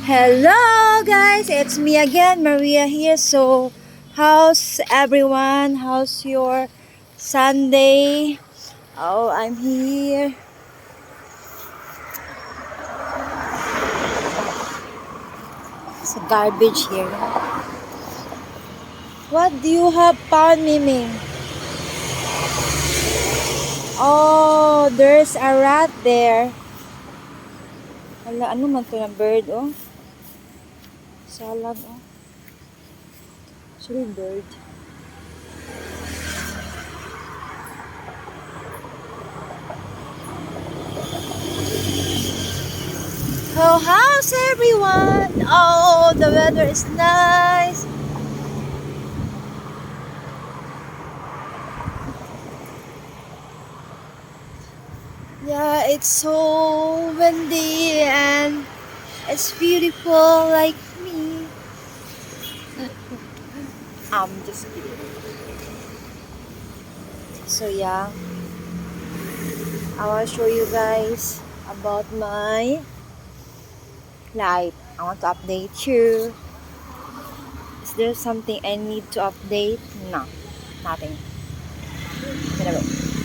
Hello guys, it's me again, Maria here. So, how's everyone? How's your Sunday? Oh, I'm here. It's a garbage here. What do you have found, Miming? Oh, there's a rat there. Hala, ano man to na bird, oh? Salag, oh. Sorry, bird. Oh, how's everyone? Oh, the weather is nice. Yeah, it's so windy and it's beautiful like me. I'm just kidding. So yeah, I will show you guys about my life. I want to update you. Is there something I need to update? No, nothing. Gonna go.